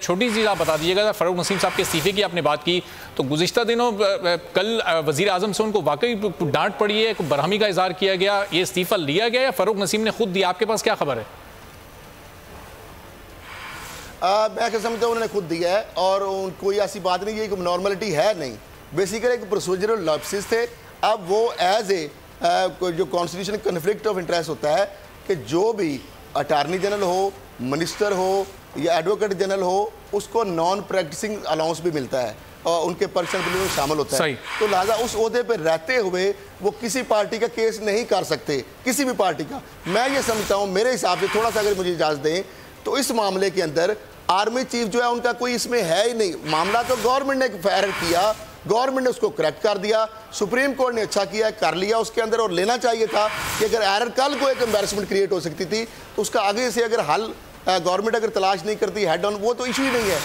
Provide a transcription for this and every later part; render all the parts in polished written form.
چھوٹی سی آپ بتا دیجیے گا، فاروق نسیم صاحب کے استعفے کی آپ نے بات کی تو گزشتہ دنوں کل وزیر اعظم سے ان کو واقعی ڈانٹ پڑی ہے، برہمی کا اظہار کیا گیا، یہ استعفہ لیا گیا یا فاروق نسیم نے خود دیا؟ آپ کے پاس کیا خبر ہے؟ میں سمجھتا ہوں انہوں نے خود دیا ہے، اور کوئی ایسی بات نہیں ہے کہ نارملٹی ہے نہیں، بیسیکلی ایک پروسیجرل لیپسز تھے۔ اب وہ ایز اے جو کانسٹیٹیوشن کنفلکٹ آف انٹرسٹ ہوتا ہے کہ جو بھی اٹارنی جنرل ہو، منسٹر ہو یا ایڈوکیٹ جنرل ہو، اس کو نان پریکٹسنگ الاؤنس بھی ملتا ہے اور ان کے پرسنل بل میں شامل ہوتا ہے، تو لہٰذا اس عہدے پہ رہتے ہوئے وہ کسی پارٹی کا کیس نہیں کر سکتے، کسی بھی پارٹی کا۔ میں یہ سمجھتا ہوں میرے حساب سے، تھوڑا سا اگر مجھے اجازت دیں تو اس معاملے کے اندر آرمی چیف جو ہے ان کا کوئی اس میں ہے ہی نہیں، معاملہ تو گورنمنٹ نے ایرر کیا، گورنمنٹ نے اس کو کریکٹ کر دیا، سپریم کورٹ نے اچھا کیا، کر لیا اس کے اندر، اور لینا چاہیے تھا کہ اگر ایرر کل کو ایک امبیرسمنٹ کریٹ ہو سکتی تھی تو اس کا آگے سے اگر حل گورنمنٹ اگر تلاش نہیں کرتی ہیڈ آن، وہ تو ایشو ہی نہیں ہے۔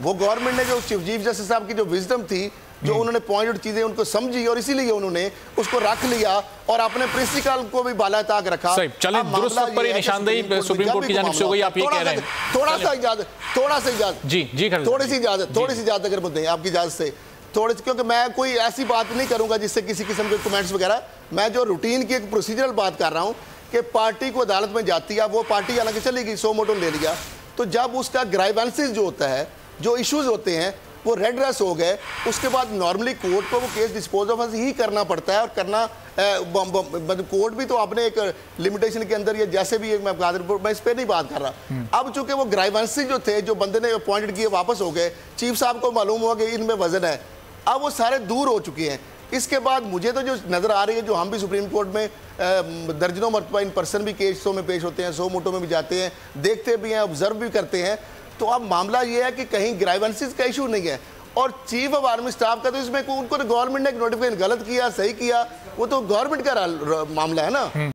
وہ گورنمنٹ نے جو چیف جسٹس صاحب کی جو وزڈم تھی، جو انہوں نے پوائنٹڈ چیزیں ان کو سمجھی اور اسی لیے انہوں نے اس کو رکھ لیا اور اپنے پرنسپل کو بھی بالا تاک رکھا۔ چلیں درست وقت پر یہ نشاندہی سپریم کورٹ کی جانب سے ہو گئی، آپ یہ کہہ رہے ہیں۔ تھوڑا سا اجازت تھوڑی سی اجازت اگر مجھے آپ کی اجازت سے، کیونکہ میں کوئی ایسی بات نہیں کروں گا جس سے کسی قسم کے کمنٹس وغیرہ، میں جو روٹین کی ایک پروسیجرل بات کر رہا ہوں کہ پارٹی کو عدالت میں جاتی ہے، وہ پارٹی حالانکہ چلے گی، سو موٹو لے لیا، تو جب اس کا گرائیونسز جو ہوتا ہے، جو ایشوز ہوتے ہیں وہ ریڈ ریس ہو گئے، اس کے بعد نارملی کورٹ کو وہ کیس ڈسپوز آف ہی کرنا پڑتا ہے، اور کرنا کورٹ بھی تو اپنے ایک لمیٹیشن کے اندر، یا جیسے بھی میں اس پہ نہیں بات کر رہا۔ اب چونکہ وہ گرائیونسز جو تھے، جو بندے نے اپوائنٹڈ کیے واپس ہو گئے، چیف صاحب کو معلوم ہوا کہ ان میں وزن ہے، اب وہ سارے دور ہو چکے ہیں۔ اس کے بعد مجھے تو جو نظر آ رہی ہے، جو ہم بھی سپریم کورٹ میں درجنوں مرتبہ ان پرسن بھی کیسوں میں پیش ہوتے ہیں، سو موٹو میں بھی جاتے ہیں، دیکھتے بھی ہیں، آبزرو بھی کرتے ہیں، تو اب معاملہ یہ ہے کہ کہیں گرائیونسز کا ایشو نہیں ہے، اور چیف آف آرمی سٹاف کا تو اس میں ان کو گورنمنٹ نے ایک نوٹیفیکیشن غلط کیا، صحیح کیا، وہ تو گورنمنٹ کا معاملہ ہے نا۔